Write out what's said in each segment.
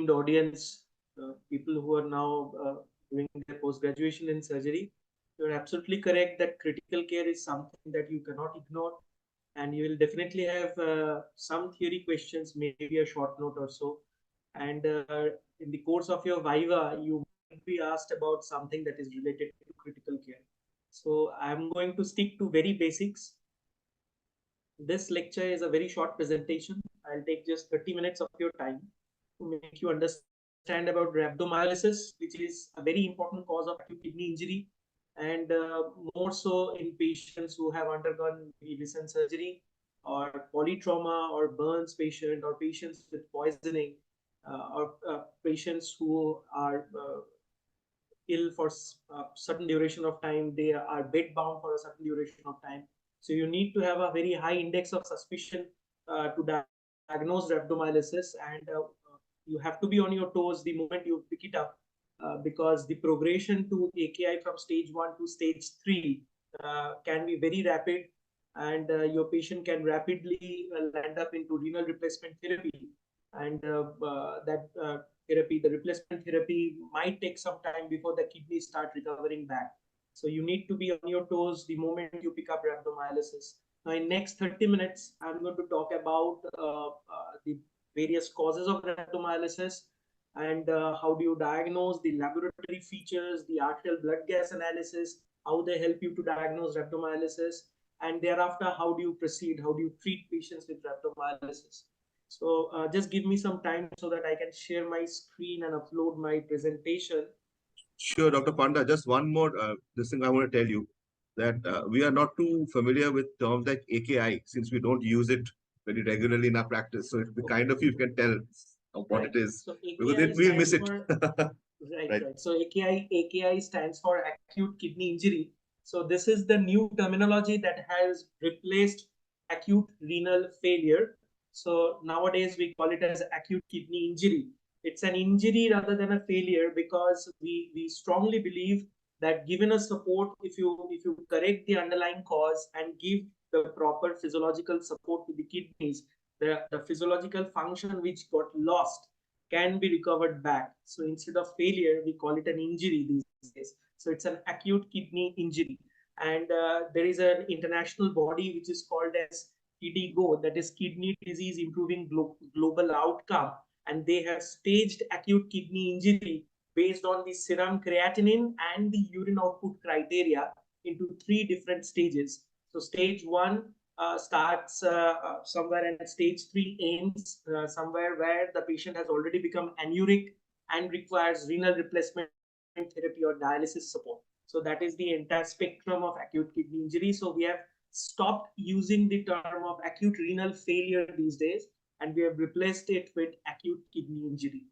esteemed audience, people who are now doing their post-graduation in surgery. You're absolutely correct that critical care is something that you cannot ignore, and you will definitely have some theory questions, maybe a short note or so. And in the course of your Viva, you might be asked about something that is related to critical care. So I'm going to stick to very basics. This lecture is a very short presentation. I'll take just 30 minutes of your time to make you understand about rhabdomyolysis, which is a very important cause of acute kidney injury, and more so in patients who have undergone recent surgery, or polytrauma, or burns patient, or patients with poisoning, or patients who are ill for a certain duration of time. They are bed bound for a certain duration of time. So you need to have a very high index of suspicion to diagnose rhabdomyolysis, and you have to be on your toes the moment you pick it up, because the progression to AKI from stage 1 to stage 3 can be very rapid, and your patient can rapidly land up into renal replacement therapy, and the replacement therapy might take some time before the kidneys start recovering back. So you need to be on your toes the moment you pick up rhabdomyolysis. Now, in next 30 minutes, I'm going to talk about the various causes of rhabdomyolysis, and how do you diagnose, the laboratory features, the arterial blood gas analysis, how they help you to diagnose rhabdomyolysis, and thereafter, how do you proceed, how do you treat patients with rhabdomyolysis. So just give me some time so that I can share my screen and upload my presentation. Sure, Dr. Panda. Just one more this thing I want to tell you, that we are not too familiar with terms like AKI since we don't use it very regularly in our practice. So it be kind of you can tell what Right. it is, So because we'll miss it. Right. So AKI stands for acute kidney injury. So this is the new terminology that has replaced acute renal failure. So nowadays we call it as acute kidney injury. It's an injury rather than a failure, because we strongly believe that given a support, if you correct the underlying cause and give the proper physiological support to the kidneys, the physiological function which got lost can be recovered back. So instead of failure, we call it an injury these days. So it's an acute kidney injury. And there is an international body which is called as KDIGO, that is Kidney Disease Improving Global Outcome. And they have staged acute kidney injury based on the serum creatinine and the urine output criteria into 3 different stages. So stage 1 starts somewhere, and stage 3 ends somewhere where the patient has already become anuric and requires renal replacement therapy or dialysis support. So that is the entire spectrum of acute kidney injury. So we have stopped using the term of acute renal failure these days, and we have replaced it with acute kidney injury.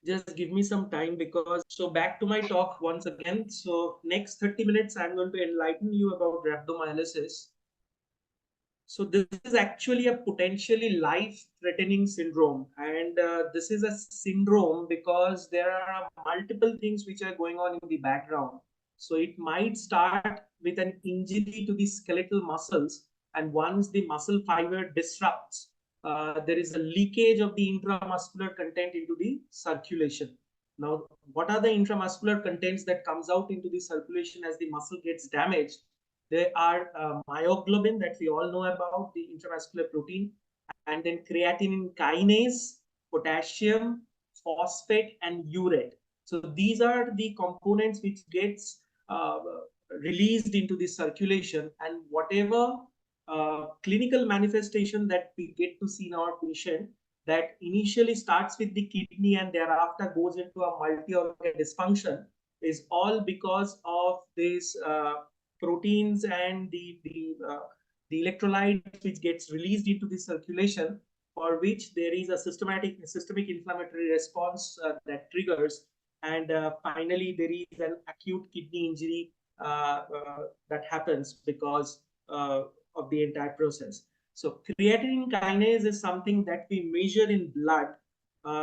Just give me some time, because so back to my talk once again. So next 30 minutes, I'm going to enlighten you about rhabdomyolysis. So this is actually a potentially life-threatening syndrome, and this is a syndrome because there are multiple things which are going on in the background. So it might start with an injury to the skeletal muscles, and once the muscle fiber disrupts, there is a leakage of the intramuscular content into the circulation. Now, what are the intramuscular contents that comes out into the circulation as the muscle gets damaged? There are myoglobin that we all know about, the intravascular protein, and then creatinine kinase, potassium, phosphate, and urate. So these are the components which gets released into the circulation, and whatever clinical manifestation that we get to see in our patient, that initially starts with the kidney and thereafter goes into a multi-organ dysfunction, is all because of this proteins and the electrolyte which gets released into the circulation, for which there is a systemic inflammatory response that triggers, and finally there is an acute kidney injury that happens because of the entire process. So creatinine kinase is something that we measure in blood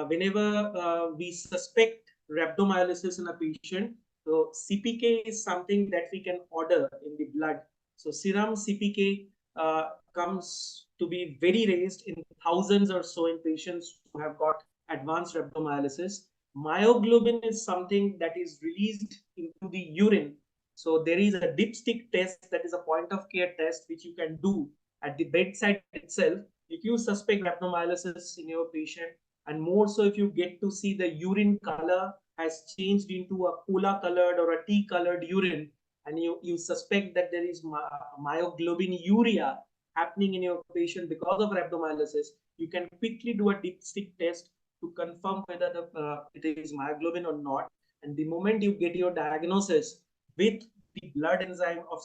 whenever we suspect rhabdomyolysis in a patient. So CPK is something that we can order in the blood. So serum CPK comes to be very raised in thousands or so in patients who have got advanced rhabdomyolysis. Myoglobin is something that is released into the urine. So there is a dipstick test, that is a point of care test which you can do at the bedside itself if you suspect rhabdomyolysis in your patient, and more so if you get to see the urine color has changed into a cola colored or a tea colored urine, and you suspect that there is myoglobinuria happening in your patient because of rhabdomyolysis, you can quickly do a dipstick test to confirm whether it is myoglobin or not. And the moment you get your diagnosis with the blood enzyme of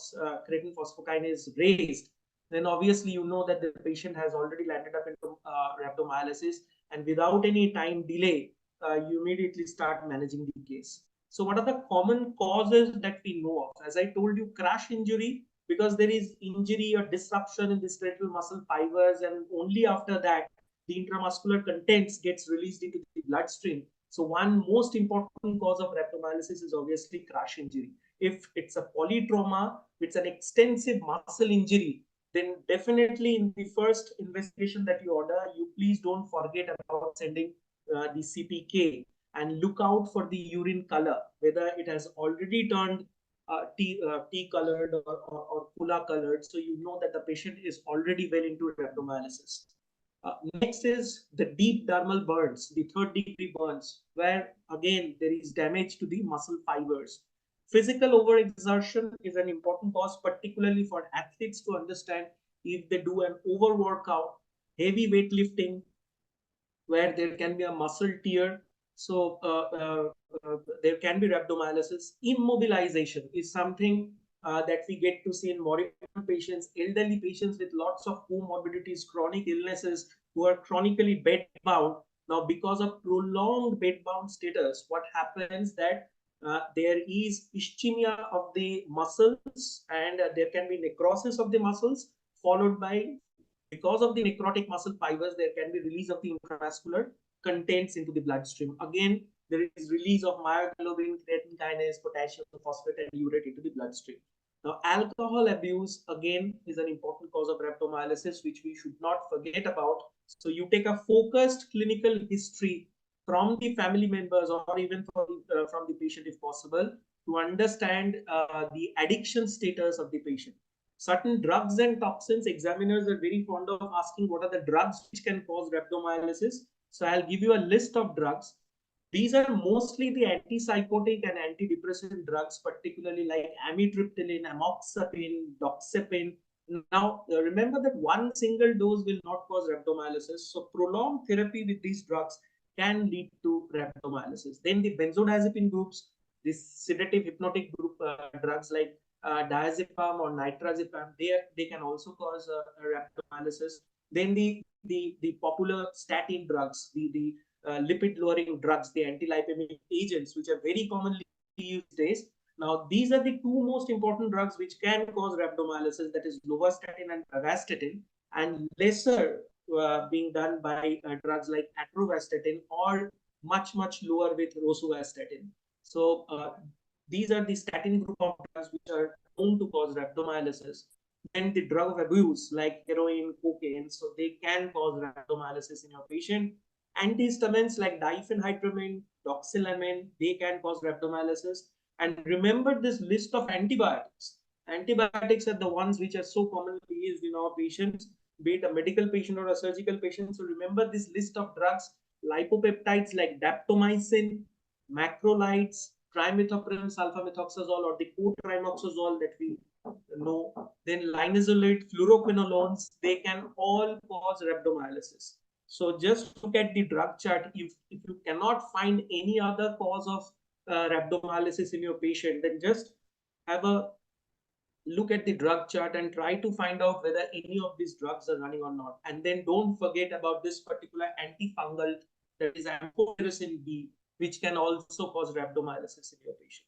creatine phosphokinase raised, then obviously you know that the patient has already landed up into rhabdomyolysis, and without any time delay, you immediately start managing the case. So what are the common causes that we know of? As I told you, crash injury, because there is injury or disruption in the skeletal muscle fibers, and only after that the intramuscular contents gets released into the bloodstream. So one most important cause of rhabdomyolysis is obviously crash injury. If it's a polytrauma, it's an extensive muscle injury, then definitely in the first investigation that you order, you please don't forget about sending the CPK, and look out for the urine color, whether it has already turned tea colored or cola colored. So you know that the patient is already well into rhabdomyolysis. Next is the deep dermal burns, the third degree burns, where again there is damage to the muscle fibers. Physical overexertion is an important cause, particularly for athletes, to understand if they do an overworkout, heavy weightlifting, where there can be a muscle tear. So there can be rhabdomyolysis. Immobilization is something that we get to see in moribund patients, elderly patients with lots of comorbidities, chronic illnesses, who are chronically bedbound. Now, because of prolonged bedbound status, what happens that there is ischemia of the muscles, and there can be necrosis of the muscles, followed by, because of the necrotic muscle fibers, there can be release of the intravascular contents into the bloodstream. Again, there is release of myoglobin, creatine kinase, potassium, phosphate, and urate into the bloodstream. Now, alcohol abuse again is an important cause of rhabdomyolysis, which we should not forget about. So you take a focused clinical history from the family members, or even from the patient if possible, to understand the addiction status of the patient. Certain drugs and toxins, examiners are very fond of asking what are the drugs which can cause rhabdomyolysis. So I'll give you a list of drugs. These are mostly the antipsychotic and antidepressant drugs, particularly like amitriptyline, amoxapine, doxepin. Now, remember that one single dose will not cause rhabdomyolysis. So prolonged therapy with these drugs can lead to rhabdomyolysis. Then the benzodiazepine groups, this sedative hypnotic group drugs like diazepam or nitrazepam, they can also cause rhabdomyolysis. Then the popular statin drugs, the lipid lowering drugs, the anti-lipemic agents, which are very commonly used these days. Now, these are the two most important drugs which can cause rhabdomyolysis, that is lovastatin and pravastatin, and lesser being done by drugs like atorvastatin, or much lower with rosuvastatin. So these are the statin group of drugs which are known to cause rhabdomyolysis. Then the drug of abuse like heroin, cocaine, so they can cause rhabdomyolysis in your patient. Antihistamines like diphenhydramine, doxylamine, they can cause rhabdomyolysis. And remember this list of antibiotics. Antibiotics are the ones which are so commonly used in our patients, be it a medical patient or a surgical patient. So remember this list of drugs: lipopeptides like daptomycin, macrolides, trimethoprim, sulfamethoxazole, or the cotrimoxazole that we know. Then linezolid, fluoroquinolones, they can all cause rhabdomyolysis. So just look at the drug chart. If you cannot find any other cause of rhabdomyolysis in your patient, then just have a look at the drug chart and try to find out whether any of these drugs are running or not. And then don't forget about this particular antifungal, that is amphotericin B, which can also cause rhabdomyolysis in your patient.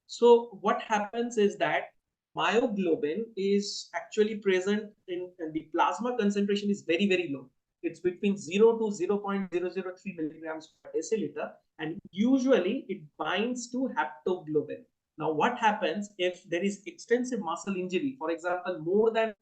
So what happens is that myoglobin is actually present in the plasma concentration is very low. It's between 0 to 0.003 milligrams per deciliter, and usually it binds to haptoglobin. Now, what happens if there is extensive muscle injury? For example, more than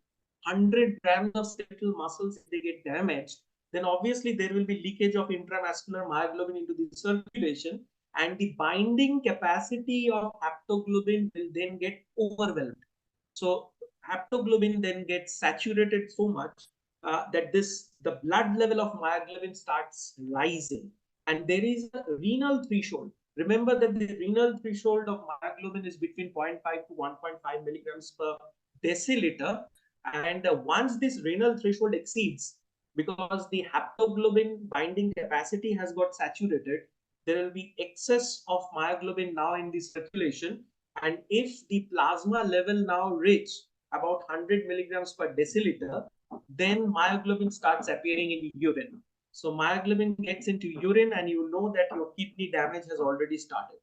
100 grams of skeletal muscles, they get damaged. then obviously there will be leakage of intramuscular myoglobin into the circulation, and the binding capacity of haptoglobin will then get overwhelmed. So haptoglobin then gets saturated so much that the blood level of myoglobin starts rising, and there is a renal threshold. Remember that the renal threshold of myoglobin is between 0.5 to 1.5 milligrams per deciliter, and once this renal threshold exceeds, because the haptoglobin binding capacity has got saturated, there will be excess of myoglobin now in the circulation, and if the plasma level now reach about 100 milligrams per deciliter, then myoglobin starts appearing in urine. So myoglobin gets into urine, and you know that your kidney damage has already started.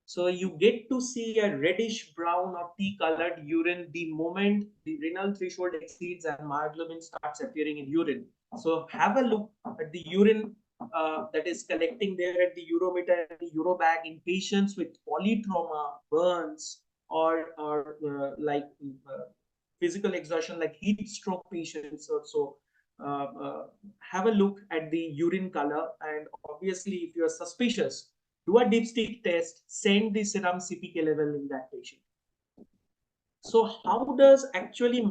So you get to see a reddish brown or tea colored urine the moment the renal threshold exceeds and myoglobin starts appearing in urine. So have a look at the urine that is collecting there at the urometer and the urobag in patients with polytrauma, burns, or physical exertion like heat stroke patients or so. Have a look at the urine color, and obviously if you are suspicious, do a dipstick test, send the serum CPK level in that patient. So how does actually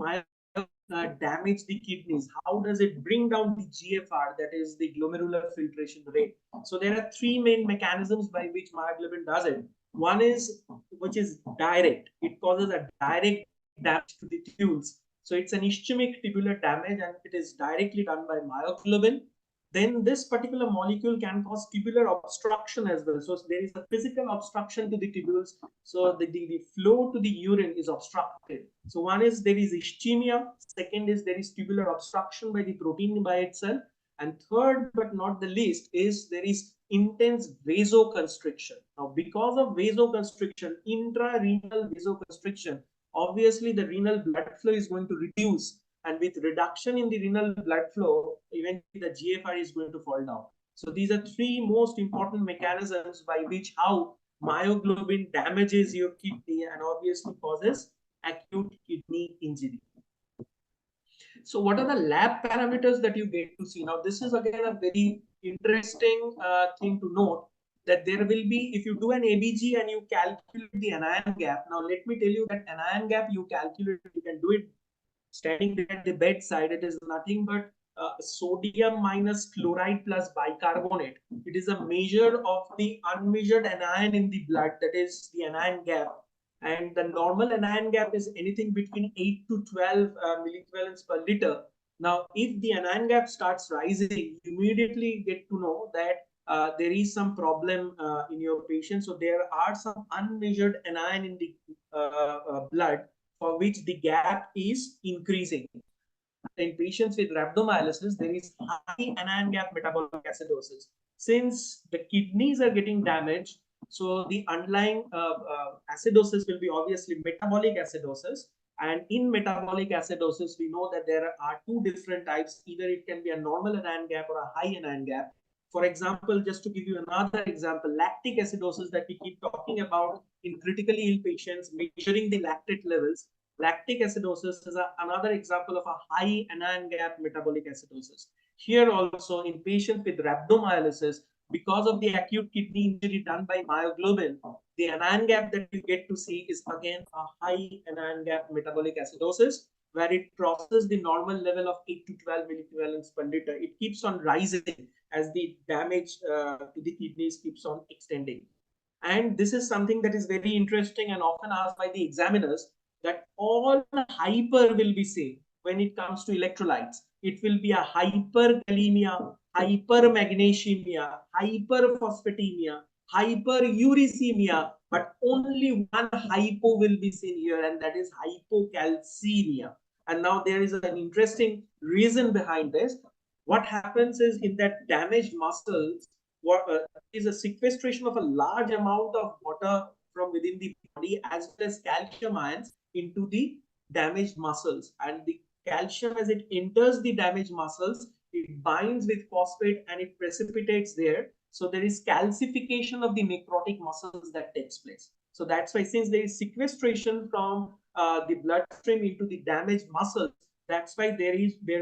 damage the kidneys? How does it bring down the GFR, that is the glomerular filtration rate? So there are three main mechanisms by which myoglobin does it. One is, which is direct. It causes a direct damage to the tubules. So it's an ischemic tubular damage, and it is directly done by myoglobin. Then this particular molecule can cause tubular obstruction as well. So there is a physical obstruction to the tubules. So the flow to the urine is obstructed. So one is there is ischemia. Second is there is tubular obstruction by the protein by itself. And third, but not the least, is there is intense vasoconstriction. Now, because of vasoconstriction, intrarenal vasoconstriction, obviously the renal blood flow is going to reduce, and with reduction in the renal blood flow, eventually the GFR is going to fall down. So these are three most important mechanisms by which how myoglobin damages your kidney and obviously causes acute kidney injury. So what are the lab parameters that you get to see? Now, this is again a very interesting thing to note, that there will be, if you do an ABG and you calculate the anion gap. Now, let me tell you that anion gap you calculate, you can do it standing there at the bedside. It is nothing but sodium minus chloride plus bicarbonate. It is a measure of the unmeasured anion in the blood, that is the anion gap. And the normal anion gap is anything between 8 to 12 milliequivalents per liter. Now, if the anion gap starts rising, you immediately get to know that there is some problem in your patient. So there are some unmeasured anion in the blood for which the gap is increasing. In patients with rhabdomyolysis, there is high anion gap metabolic acidosis. Since the kidneys are getting damaged, so the underlying acidosis will be obviously metabolic acidosis. And in metabolic acidosis, we know that there are two different types. Either it can be a normal anion gap or a high anion gap. For example, just to give you another example, lactic acidosis that we keep talking about in critically ill patients, measuring the lactate levels. Lactic acidosis is another example of a high anion gap metabolic acidosis. Here also in patients with rhabdomyolysis, because of the acute kidney injury done by myoglobin, the anion gap that you get to see is again a high anion gap metabolic acidosis, where it crosses the normal level of 8 to 12 milliequivalents per liter. It keeps on rising as the damage to the kidneys keeps on extending. And this is something that is very interesting and often asked by the examiners, that all hyper will be same when it comes to electrolytes. It will be a hyperkalemia, hypermagnesemia, hyperphosphatemia, hyperuricemia, but only one hypo will be seen here, and that is hypocalcemia. And now there is an interesting reason behind this. What happens is, in that damaged muscles, is a sequestration of a large amount of water from within the body as well as calcium ions into the damaged muscles. And the calcium, as it enters the damaged muscles, it binds with phosphate and it precipitates there. So there is calcification of the necrotic muscles that takes place. So that's why, since there is sequestration from the bloodstream into the damaged muscles, That's why there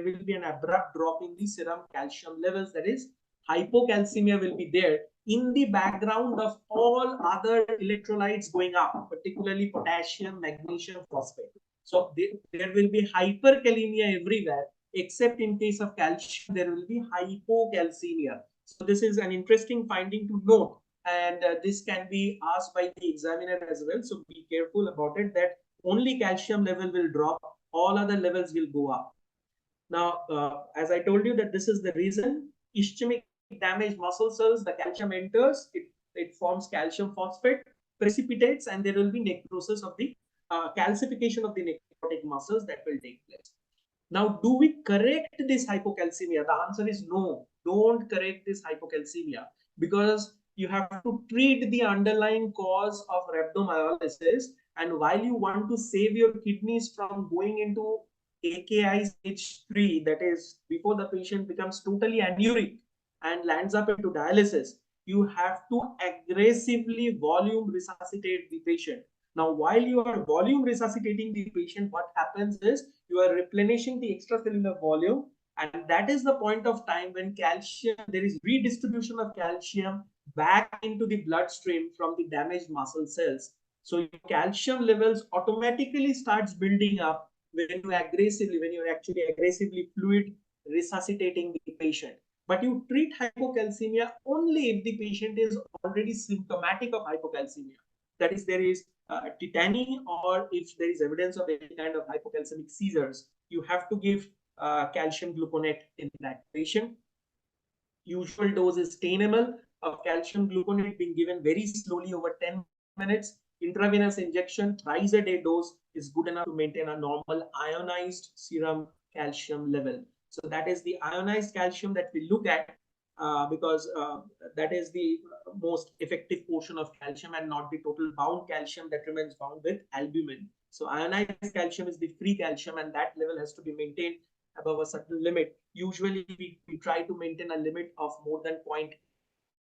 will be an abrupt drop in the serum calcium levels. That is, hypocalcemia will be there in the background of all other electrolytes going up, particularly potassium, magnesium, phosphate. So there will be hyperkalemia everywhere, except in case of calcium, there will be hypocalcemia. So this is an interesting finding to note, and this can be asked by the examiner as well. So be careful about it, that only calcium level will drop, all other levels will go up. Now, as I told you that this is the reason, ischemic damage muscle cells, the calcium enters, it forms calcium phosphate, precipitates, and there will be necrosis of the calcification of the necrotic muscles that will take place. Now, do we correct this hypocalcemia? The answer is no. Don't correct this hypocalcemia, because you have to treat the underlying cause of rhabdomyolysis. And while you want to save your kidneys from going into AKI stage 3, that is before the patient becomes totally anuric and lands up into dialysis, you have to aggressively volume resuscitate the patient. Now, while you are volume resuscitating the patient, what happens is you are replenishing the extracellular volume, and that is the point of time when calcium, there is redistribution of calcium back into the bloodstream from the damaged muscle cells. So your calcium levels automatically starts building up when you're actually aggressively fluid resuscitating the patient. But you treat hypocalcemia only if the patient is already symptomatic of hypocalcemia. That is, there is tetany, or if there is evidence of any kind of hypocalcemic seizures, you have to give calcium gluconate in that patient. Usual dose is 10 ml of calcium gluconate being given very slowly over 10 minutes. Intravenous injection, thrice a day dose is good enough to maintain a normal ionized serum calcium level. So that is the ionized calcium that we look at, because that is the most effective portion of calcium and not the total bound calcium that remains bound with albumin. So ionized calcium is the free calcium, and that level has to be maintained above a certain limit. Usually we try to maintain a limit of more than 0.8 in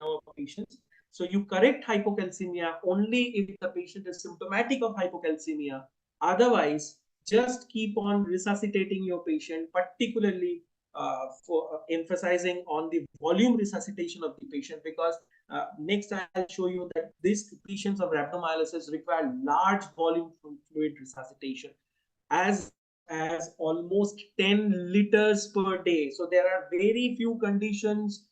our patients. So you correct hypocalcemia only if the patient is symptomatic of hypocalcemia. Otherwise, just keep on resuscitating your patient, particularly for emphasizing on the volume resuscitation of the patient, because next I'll show you that these patients of rhabdomyolysis require large volume fluid resuscitation, as as almost 10 liters per day. So there are very few conditions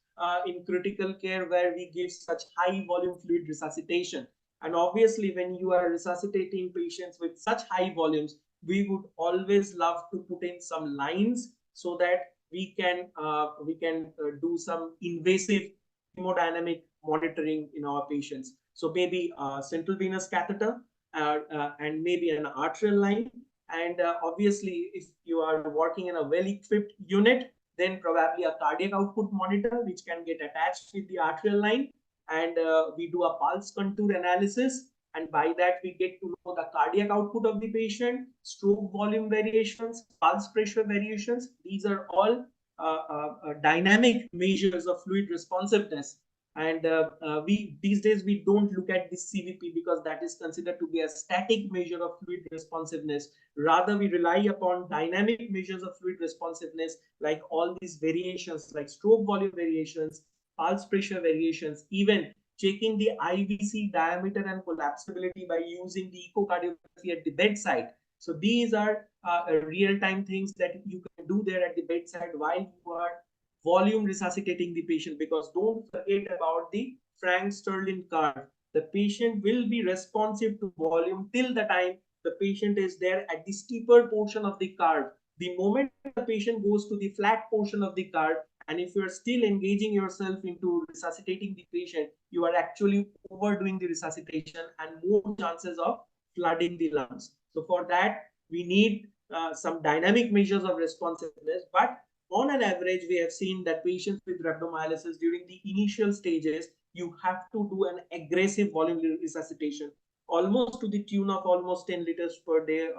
in critical care where we give such high volume fluid resuscitation. And obviously, when you are resuscitating patients with such high volumes, we would always love to put in some lines so that we can do some invasive hemodynamic monitoring in our patients. So maybe central venous catheter and maybe an arterial line. And obviously, if you are working in a well-equipped unit, then probably a cardiac output monitor, which can get attached with the arterial line. And we do a pulse contour analysis. And by that, we get to know the cardiac output of the patient, stroke volume variations, pulse pressure variations. These are all dynamic measures of fluid responsiveness. And we these days we don't look at this CVP because that is considered to be a static measure of fluid responsiveness. Rather, we rely upon dynamic measures of fluid responsiveness, like all these variations, like stroke volume variations, pulse pressure variations, even checking the IVC diameter and collapsibility by using the echocardiography at the bedside. So these are real-time things that you can do there at the bedside while you are volume resuscitating the patient, because don't forget about the Frank-Sterling curve. The patient will be responsive to volume till the time the patient is there at the steeper portion of the curve. The moment the patient goes to the flat portion of the curve, and if you are still engaging yourself into resuscitating the patient, you are actually overdoing the resuscitation and more chances of flooding the lungs. So for that, we need some dynamic measures of responsiveness. But on an average, we have seen that patients with rhabdomyolysis during the initial stages, you have to do an aggressive volume resuscitation, almost to the tune of almost 10 liters per day,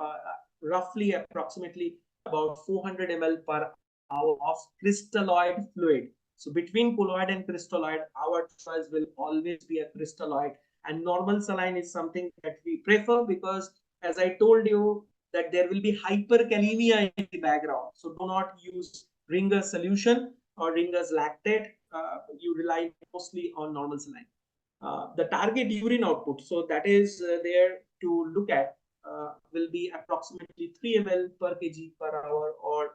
roughly approximately about 400 ml per hour of crystalloid fluid. So between colloid and crystalloid, our choice will always be a crystalloid. And normal saline is something that we prefer because, as I told you, that there will be hyperkalemia in the background. So do not use Ringer's solution or Ringer's lactate. You rely mostly on normal saline. The target urine output, so that is there to look at, will be approximately 3 ml per kg per hour, or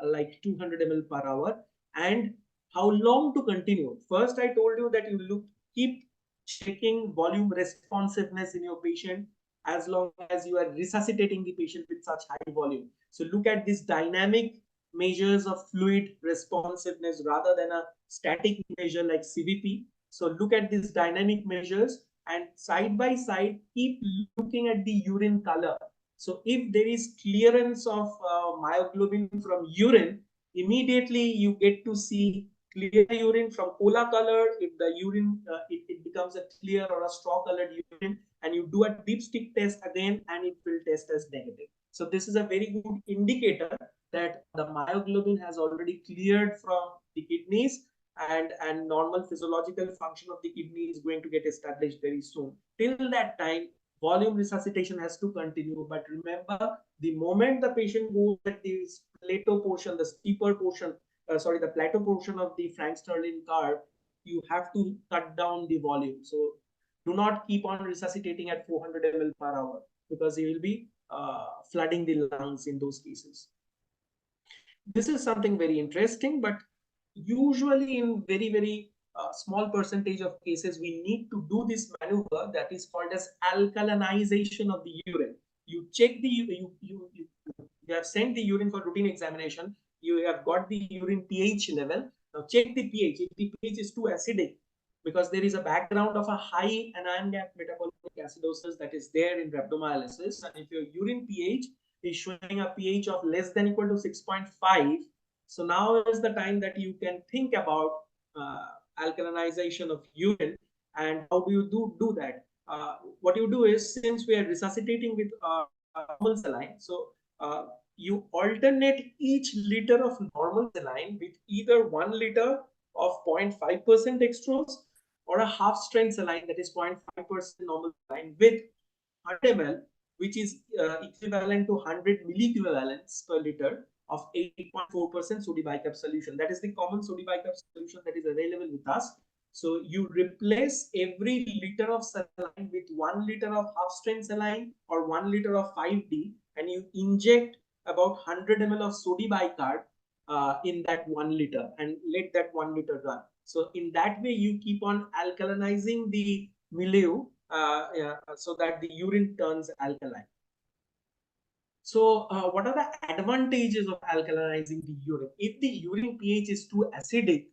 like 200 ml per hour. And how long to continue? First, I told you that you keep checking volume responsiveness in your patient as long as you are resuscitating the patient with such high volume. So look at these dynamic measures of fluid responsiveness rather than a static measure like CVP. So look at these dynamic measures, and side by side, keep looking at the urine color. So if there is clearance of myoglobin from urine, immediately you get to see clear urine from cola color. If the urine, it becomes a clear or a straw colored urine, and you do a dipstick test again, and it will test as negative. So this is a very good indicator that the myoglobin has already cleared from the kidneys, and normal physiological function of the kidney is going to get established very soon. Till that time, volume resuscitation has to continue. But remember, the moment the patient goes at this plateau portion, the steeper portion, the plateau portion of the Frank-Sterling curve, you have to cut down the volume. So do not keep on resuscitating at 400 ml per hour, because you will be flooding the lungs in those cases. This is something very interesting, but usually in very small percentage of cases, we need to do this maneuver that is called as alkalinization of the urine. You check the you have sent the urine for routine examination. You have got the urine pH level. Now check the pH. If the pH is too acidic, because there is a background of a high anion gap metabolic acidosis that is there in rhabdomyolysis, and if your urine pH is showing a pH of less than equal to 6.5, so now is the time that you can think about alkalinization of urine. And how do you do that? What you do is, since we are resuscitating with normal saline, so you alternate each liter of normal saline with either 1 liter of 0.5% dextrose, or a half strength saline, that is 0.5% normal saline, with 100 ml, which is equivalent to 100 milliequivalents per liter of 8.4% sodium bicarb solution. That is the common sodium bicarb solution that is available with us. So you replace every liter of saline with 1 liter of half strength saline or 1 liter of 5D, and you inject about 100 ml of sodium bicarb in that 1 liter, and let that 1 liter run. So in that way, you keep on alkalinizing the milieu so that the urine turns alkaline. So what are the advantages of alkalinizing the urine? If the urine pH is too acidic,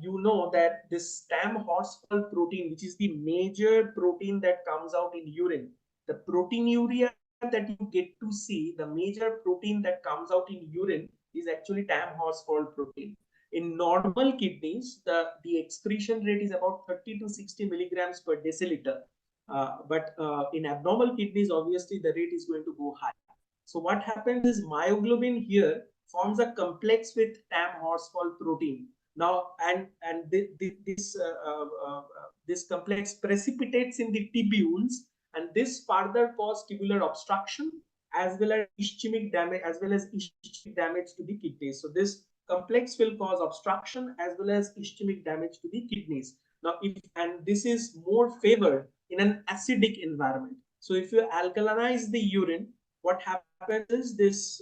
you know that this stem horsefall protein, which is the major protein that comes out in urine, the proteinuria that you get to see, the major protein that comes out in urine is actually tam horsefall protein. In normal kidneys, the excretion rate is about 30 to 60 milligrams per deciliter. But in abnormal kidneys, obviously the rate is going to go high. So what happens is, myoglobin here forms a complex with tam horsefall protein. Now, this complex precipitates in the tubules, and this further causes tubular obstruction as well as ischemic damage to the kidneys. So this complex will cause obstruction as well as ischemic damage to the kidneys. Now, this is more favored in an acidic environment. So if you alkalinize the urine, what happens is this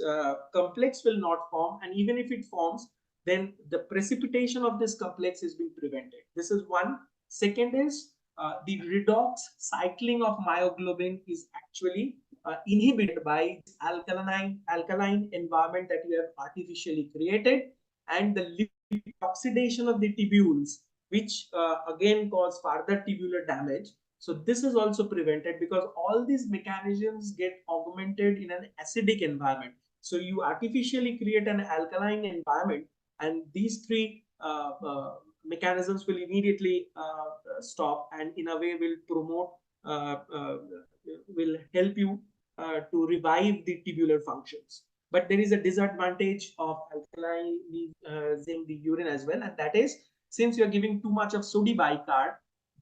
complex will not form, and even if it forms, then the precipitation of this complex is being prevented. This is one. Second is the redox cycling of myoglobin is actually inhibited by alkaline environment that you have artificially created, and the oxidation of the tubules, which again cause further tubular damage. So this is also prevented, because all these mechanisms get augmented in an acidic environment. So you artificially create an alkaline environment, and these three mechanisms will immediately stop, and in a way will promote, will help you to revive the tubular functions. But there is a disadvantage of alkalinizing the urine as well, and that is, since you are giving too much of sodium bicarb,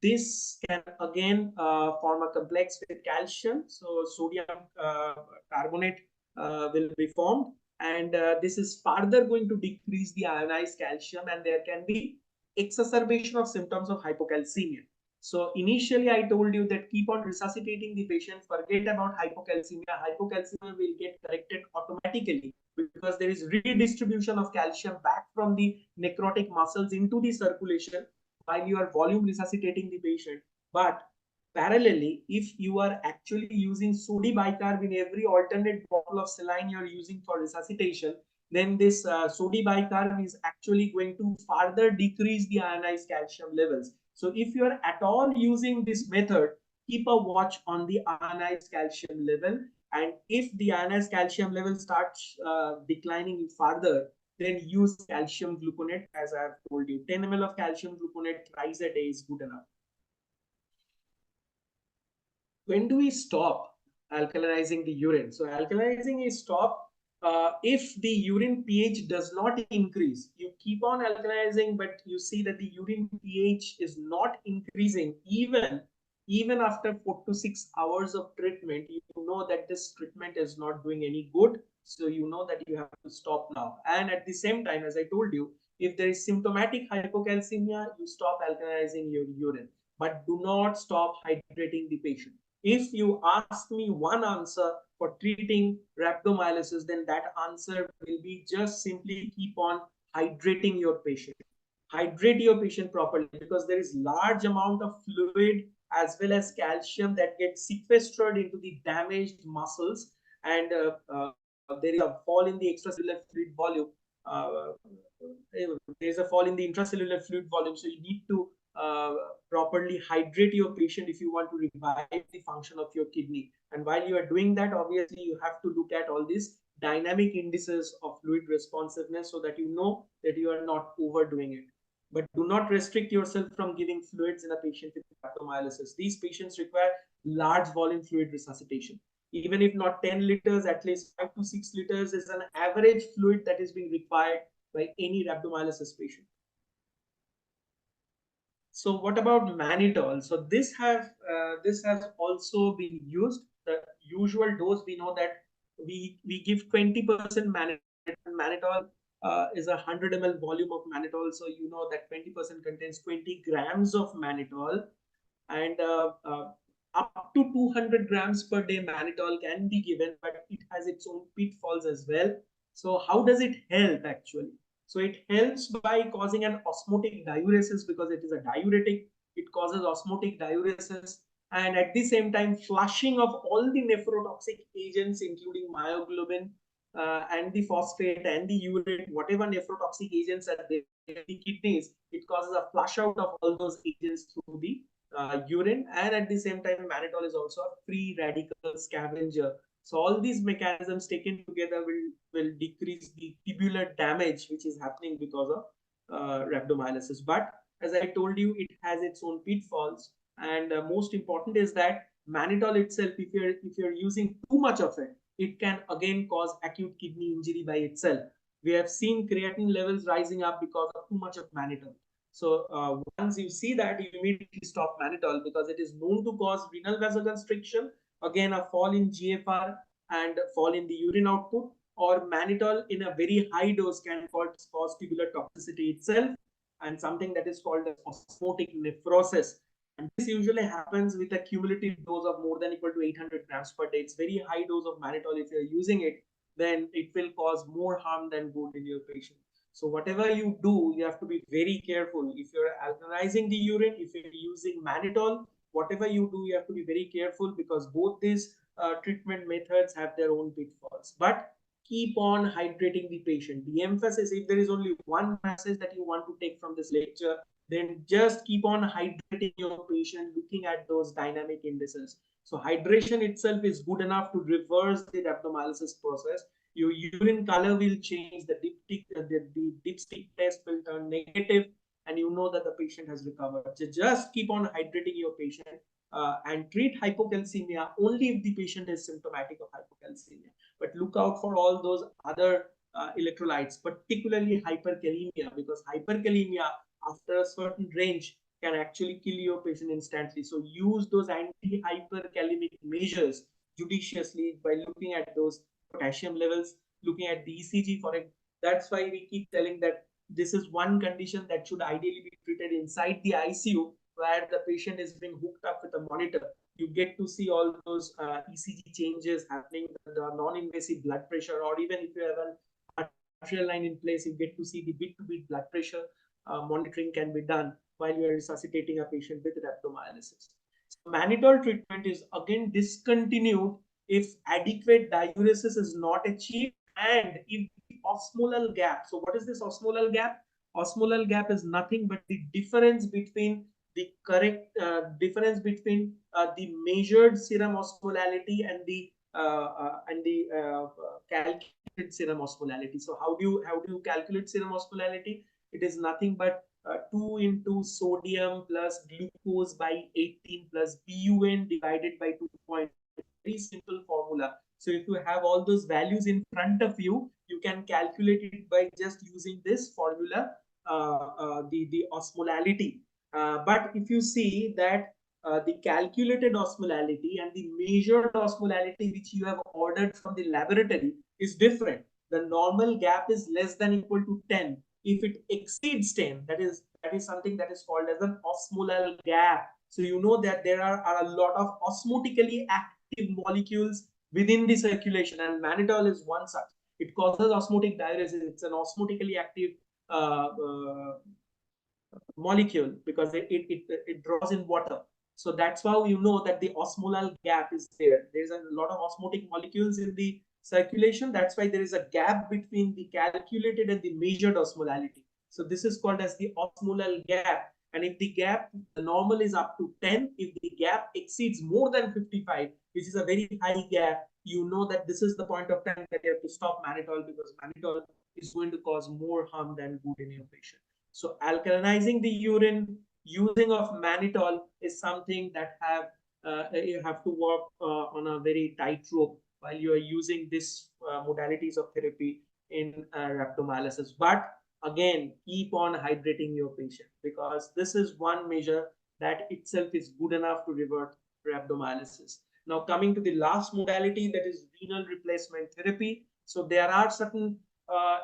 this can again form a complex with calcium. So sodium carbonate will be formed, and this is further going to decrease the ionized calcium, and there can be exacerbation of symptoms of hypocalcemia. So initially I told you that keep on resuscitating the patient, forget about hypocalcemia. Hypocalcemia will get corrected automatically because there is redistribution of calcium back from the necrotic muscles into the circulation while you are volume resuscitating the patient. But parallelly, if you are actually using sodium bicarb in every alternate bottle of saline you are using for resuscitation, then this sodium bicarb is actually going to further decrease the ionized calcium levels. So if you are at all using this method, keep a watch on the ionized calcium level. And if the ionized calcium level starts declining further, then use calcium gluconate. As I have told you, 10 ml of calcium gluconate thrice a day is good enough. When do we stop alkalizing the urine? So alkalizing is stopped if the urine pH does not increase. You keep on alkalizing, but you see that the urine pH is not increasing even after 4 to 6 hours of treatment. You know that this treatment is not doing any good, so you know that you have to stop now. And at the same time, as I told you, if there is symptomatic hypocalcemia, you stop alkalizing your urine, but do not stop hydrating the patient. If you ask me one answer for treating rhabdomyolysis, then that answer will be just simply keep on hydrating your patient. Hydrate your patient properly, because there is large amount of fluid as well as calcium that gets sequestered into the damaged muscles, and there is a fall in the extracellular fluid volume. There is a fall in the intracellular fluid volume, so you need to properly hydrate your patient if you want to revive the function of your kidney. And while you are doing that, obviously you have to look at all these dynamic indices of fluid responsiveness so that you know that you are not overdoing it. But do not restrict yourself from giving fluids in a patient with rhabdomyolysis. These patients require large volume fluid resuscitation. Even if not 10 liters, at least 5 to 6 liters is an average fluid that is being required by any rhabdomyolysis patient. So what about mannitol? So this has also been used. The usual dose, we know that we give 20% mannitol. Mannitol is a 100 ml volume of mannitol. So you know that 20% contains 20 grams of mannitol, and up to 200 grams per day mannitol can be given, but it has its own pitfalls as well. So how does it help actually? So it helps by causing an osmotic diuresis, because it is a diuretic. It causes osmotic diuresis, and at the same time flushing of all the nephrotoxic agents, including myoglobin and the phosphate and the urate, whatever nephrotoxic agents are there in the kidneys. It causes a flush out of all those agents through the urine. And at the same time, mannitol is also a free radical scavenger. So all these mechanisms taken together will decrease the tubular damage which is happening because of rhabdomyolysis. But as I told you, it has its own pitfalls, and most important is that mannitol itself, if you're using too much of it, it can again cause acute kidney injury by itself. We have seen creatinine levels rising up because of too much of mannitol. So once you see that, you immediately stop mannitol, because it is known to cause renal vasoconstriction, again a fall in GFR and fall in the urine output. Or mannitol in a very high dose can cause tubular toxicity itself, and something that is called as osmotic nephrosis. And this usually happens with a cumulative dose of more than equal to 800 grams per day. It's very high dose of mannitol. If you're using it, then it will cause more harm than good in your patient. So whatever you do, you have to be very careful. If you're alkalizing the urine, if you're using mannitol, whatever you do, you have to be very careful, because both these treatment methods have their own pitfalls. But keep on hydrating the patient. The emphasis, if there is only one message that you want to take from this lecture, then just keep on hydrating your patient, looking at those dynamic indices. So hydration itself is good enough to reverse the rhabdomyolysis process. Your urine color will change, the dipstick test will turn negative, and you know that the patient has recovered. So just keep on hydrating your patient and treat hypocalcemia only if the patient is symptomatic of hypocalcemia. But look out for all those other electrolytes, particularly hyperkalemia, because hyperkalemia after a certain range can actually kill your patient instantly. So use those anti-hyperkalemic measures judiciously by looking at those potassium levels, looking at the ECG for it. That's why we keep telling that this is one condition that should ideally be treated inside the ICU, where the patient is being hooked up with a monitor. You get to see all those ECG changes happening, the non-invasive blood pressure, or even if you have an arterial line in place, you get to see the beat-to-beat blood pressure monitoring can be done while you are resuscitating a patient with rhabdomyolysis. So mannitol treatment is again discontinued if adequate diuresis is not achieved and if the osmolar gap. So what is this osmolar gap? Osmolar gap is nothing but the difference between the correct the measured serum osmolality and the calculated serum osmolality. So how do you calculate serum osmolality? It is nothing but 2 into sodium plus glucose by 18 plus BUN divided by 2. Very simple formula. So if you have all those values in front of you, you can calculate it by just using this formula, the osmolality. But if you see that the calculated osmolality and the measured osmolality which you have ordered from the laboratory is different. The normal gap is less than equal to 10. If it exceeds 10, that is something that is called as an osmolar gap. So you know that there are a lot of osmotically active molecules within the circulation, and mannitol is one such. It causes osmotic diuresis. It's an osmotically active molecule because it draws in water. So that's how you know that the osmolar gap is there. There's a lot of osmotic molecules in the circulation. That's why there is a gap between the calculated and the measured osmolality. So this is called as the osmolar gap. And if the gap, the normal is up to 10, if the gap exceeds more than 55, which is a very high gap, you know that this is the point of time that you have to stop mannitol, because mannitol is going to cause more harm than good in your patient. So alkalinizing the urine, using of mannitol is something that you have to walk on a very tight rope while you are using this modalities of therapy in rhabdomyolysis. But again, keep on hydrating your patient, because this is one measure that itself is good enough to revert rhabdomyolysis. Now coming to the last modality, that is renal replacement therapy. So there are certain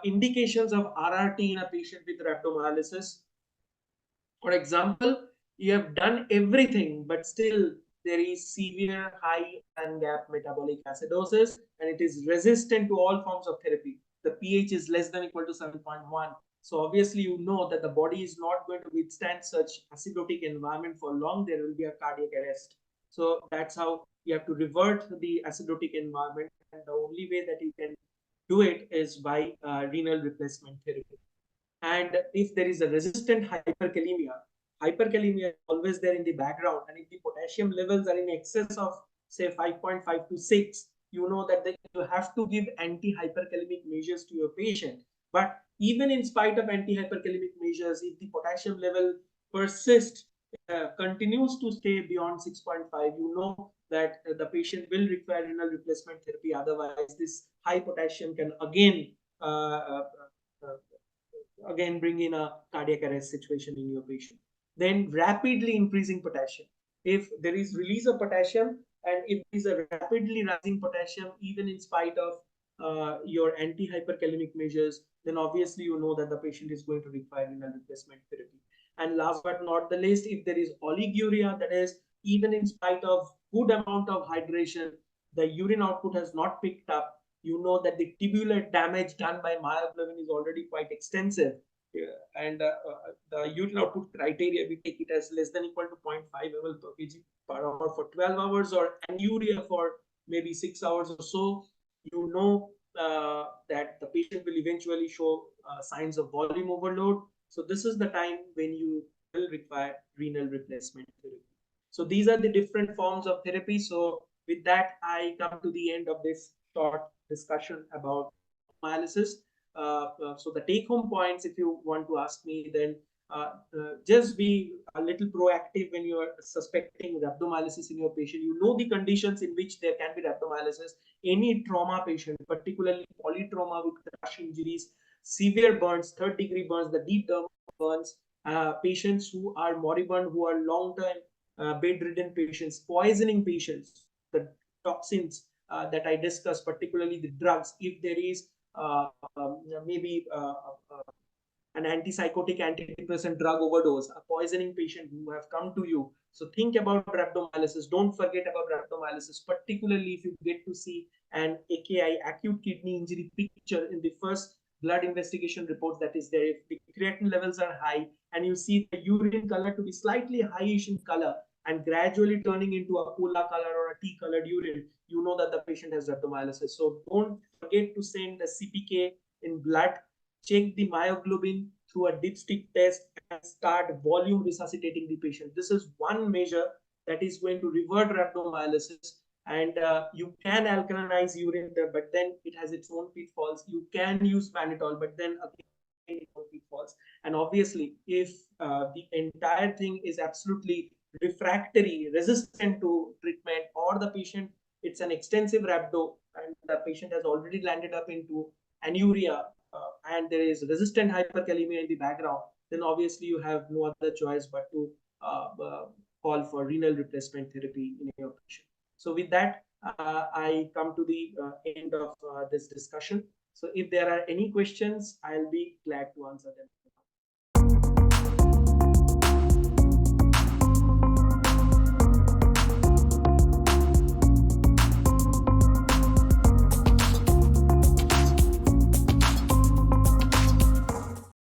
indications of RRT in a patient with rhabdomyolysis. For example, you have done everything, but still there is severe high iron gap metabolic acidosis, and it is resistant to all forms of therapy. The pH is less than equal to 7.1. So obviously you know that the body is not going to withstand such acidotic environment for long. There will be a cardiac arrest. So that's how you have to revert the acidotic environment, and the only way that you can do it is by renal replacement therapy. And if there is a resistant hyperkalemia is always there in the background, and if the potassium levels are in excess of say 5.5 to 6, you know that you have to give anti-hyperkalemic measures to your patient. But even in spite of anti-hyperkalemic measures, if the potassium level persists, continues to stay beyond 6.5, you know that the patient will require renal replacement therapy. Otherwise, this high potassium can again bring in a cardiac arrest situation in your patient. Then rapidly increasing potassium. If there is release of potassium, and if there is a rapidly rising potassium, even in spite of your anti-hyperkalemic measures, then obviously you know that the patient is going to require renal replacement therapy. And last but not the least, if there is oliguria, that is, even in spite of good amount of hydration, the urine output has not picked up, you know that the tubular damage done by myoglobin is already quite extensive. And the urine output criteria, we take it as less than equal to 0.5 ml per kg per hour for 12 hours, or anuria for maybe 6 hours or so. You know that the patient will eventually show signs of volume overload. So this is the time when you will require renal replacement therapy. So these are the different forms of therapy. So with that, I come to the end of this short discussion about rhabdomyolysis. So the take-home points, if you want to ask me, then just be a little proactive when you are suspecting rhabdomyolysis in your patient. You know the conditions in which there can be rhabdomyolysis. Any trauma patient, particularly polytrauma with crush injuries, severe burns, third-degree burns, the deep dermal burns, patients who are moribund, who are long-term bedridden patients, poisoning patients, the toxins that I discussed, particularly the drugs, if there is maybe an antipsychotic, antidepressant drug overdose, a poisoning patient who have come to you. So think about rhabdomyolysis. Don't forget about rhabdomyolysis, particularly if you get to see an AKI, acute kidney injury picture in the first blood investigation reports that is there. If the creatinine levels are high and you see the urine color to be slightly highish in color and gradually turning into a cola color or a tea colored urine, you know that the patient has rhabdomyolysis. So don't forget to send the CPK in blood, check the myoglobin through a dipstick test, and start volume resuscitating the patient. This is one measure that is going to revert rhabdomyolysis. And you can alkalinize urine, but then it has its own pitfalls. You can use mannitol, but then again, its own pitfalls. And obviously, if the entire thing is absolutely refractory, resistant to treatment, or the patient, it's an extensive rhabdo, and the patient has already landed up into anuria, and there is resistant hyperkalemia in the background, then obviously you have no other choice but to call for renal replacement therapy in your patient. So with that, I come to the end of this discussion. So if there are any questions, I'll be glad to answer them.